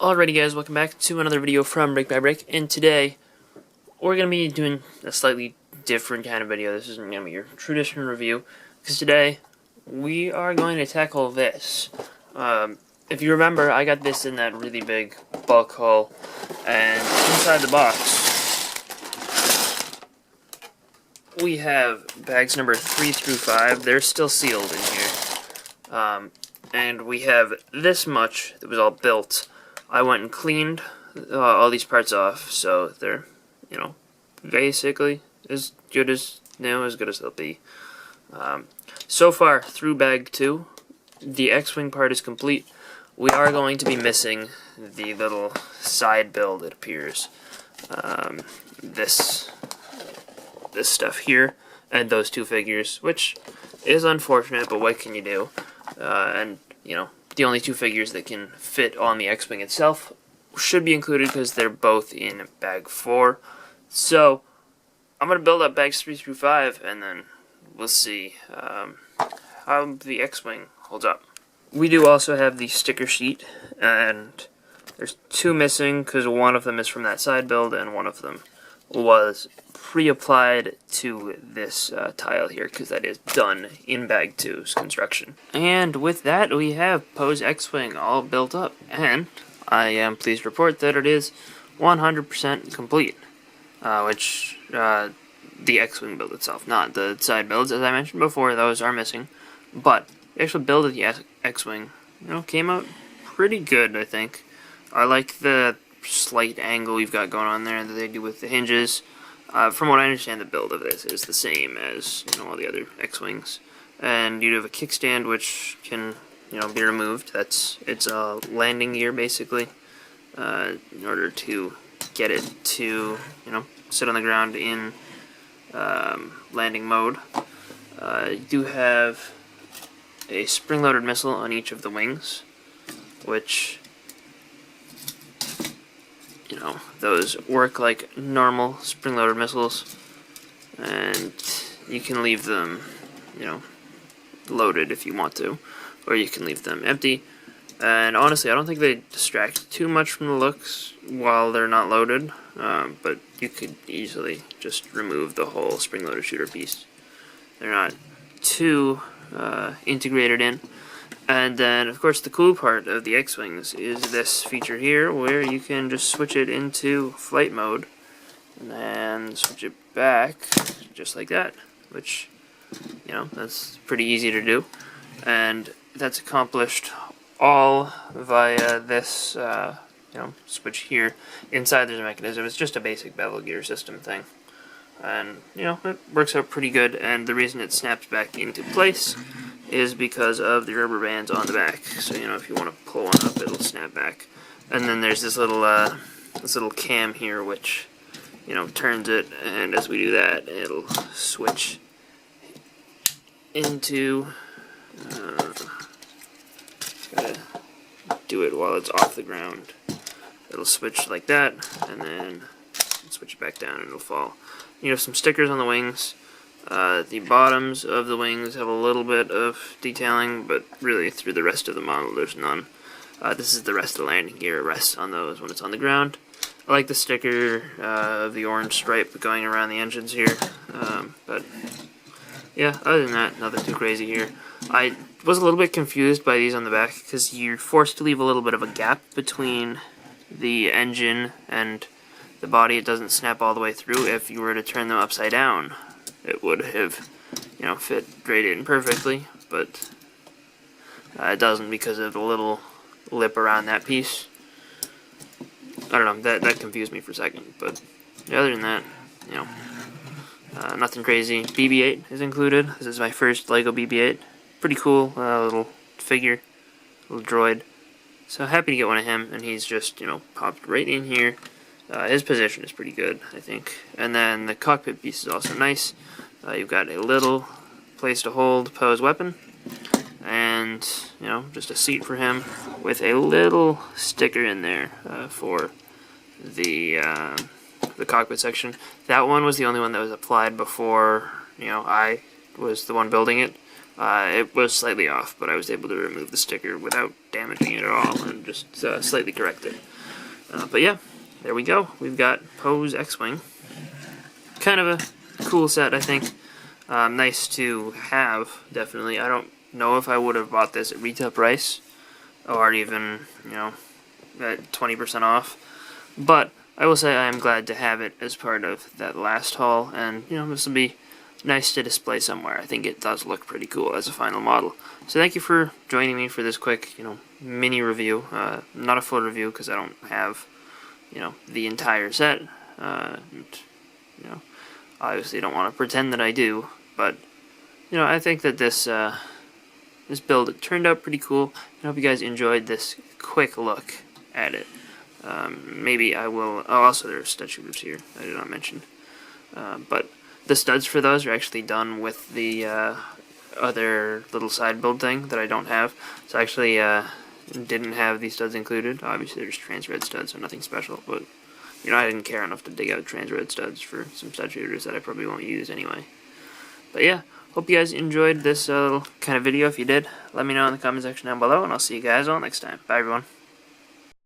Alrighty guys, welcome back to another video from BrickByBrick, and today we're going to be doing a slightly different kind of video. This isn't going to be your traditional review, because today we are going to tackle this. If you remember, I got this in that really big bulk haul, and inside the box we have bags number 3 through 5. They're still sealed in here. And we have this much that was all built. I went and cleaned all these parts off, so they're, basically as good as new, as good as they'll be. So far, through bag 2, the X-Wing part is complete. We are going to be missing the little side build, it appears. This stuff here, and those two figures, which is unfortunate, but what can you do? And, the only two figures that can fit on the X-Wing itself should be included because they're both in bag 4. So, I'm going to build up bags 3 through 5, and then we'll see how the X-Wing holds up. We do also have the sticker sheet, and there's 2 missing because one of them is from that side build, and one of them was pre-applied to this tile here, because that is done in bag 2's construction. And with that, we have Poe's X-Wing all built up, and I am pleased to report that it is 100% complete, which the X-Wing build itself, not the side builds. As I mentioned before, those are missing, but the actual build of the X-Wing, came out pretty good, I think. I like the slight angle you've got going on there that they do with the hinges. From what I understand, the build of this is the same as all the other X-Wings, and you have a kickstand which can be removed. It's a landing gear basically, in order to get it to sit on the ground in landing mode. You do have a spring-loaded missile on each of the wings, which those work like normal spring-loaded missiles, and you can leave them, loaded if you want to, or you can leave them empty. And honestly, I don't think they distract too much from the looks while they're not loaded, but you could easily just remove the whole spring-loaded shooter piece. They're not too integrated in. And then, of course, the cool part of the X-Wings is this feature here, where you can just switch it into flight mode, and then switch it back, just like that, which, that's pretty easy to do. And that's accomplished all via this, switch here. Inside there's a mechanism. It's just a basic bevel gear system thing. And, it works out pretty good, and the reason it snaps back into place is because of the rubber bands on the back. So, if you want to pull one up, it'll snap back. And then there's this little cam here, which, turns it, and as we do that, it'll switch into, gotta do it while it's off the ground. It'll switch like that, and then switch it back down, and it'll fall. You have some stickers on the wings. The bottoms of the wings have a little bit of detailing, but really through the rest of the model there's none. This is the rest of the landing gear. It rests on those when it's on the ground. I like the sticker of the orange stripe going around the engines here, but yeah, other than that, nothing too crazy here. I was a little bit confused by these on the back, because you're forced to leave a little bit of a gap between the engine and the body. It doesn't snap all the way through. If you were to turn them upside down, it would have, fit right in perfectly, but it doesn't because of the little lip around that piece. I don't know, that confused me for a second, but other than that, nothing crazy. BB-8 is included. This is my first LEGO BB-8. Pretty cool little figure, little droid. So happy to get one of him, and he's just, popped right in here. His position is pretty good, I think. And then the cockpit piece is also nice. You've got a little place to hold Poe's weapon, and just a seat for him with a little sticker in there for the cockpit section. That one was the only one that was applied before I was the one building it. It was slightly off, but I was able to remove the sticker without damaging it at all, and just slightly correct it. But yeah, there we go. We've got Poe's X-Wing. Kind of a cool set, I think. Nice to have, definitely. I don't know if I would have bought this at retail price, or even, you know, at 20% off. But I will say I am glad to have it as part of that last haul, and, you know, this will be nice to display somewhere. I think it does look pretty cool as a final model. So thank you for joining me for this quick, you know, mini review. Not a full review because I don't have, you know, the entire set. And, you know, obviously don't want to pretend that I do, but, you know, I think that this this build turned out pretty cool. I hope you guys enjoyed this quick look at it. Maybe I will. Oh, also there's stud shooters here. I did not mention, but the studs for those are actually done with the other little side build thing that I don't have. So I actually didn't have these studs included. Obviously there's trans red studs, so nothing special. But you know, I didn't care enough to dig out trans red studs for some stud shooters that I probably won't use anyway. But yeah, hope you guys enjoyed this little kind of video. If you did, let me know in the comment section down below, and I'll see you guys all next time. Bye everyone.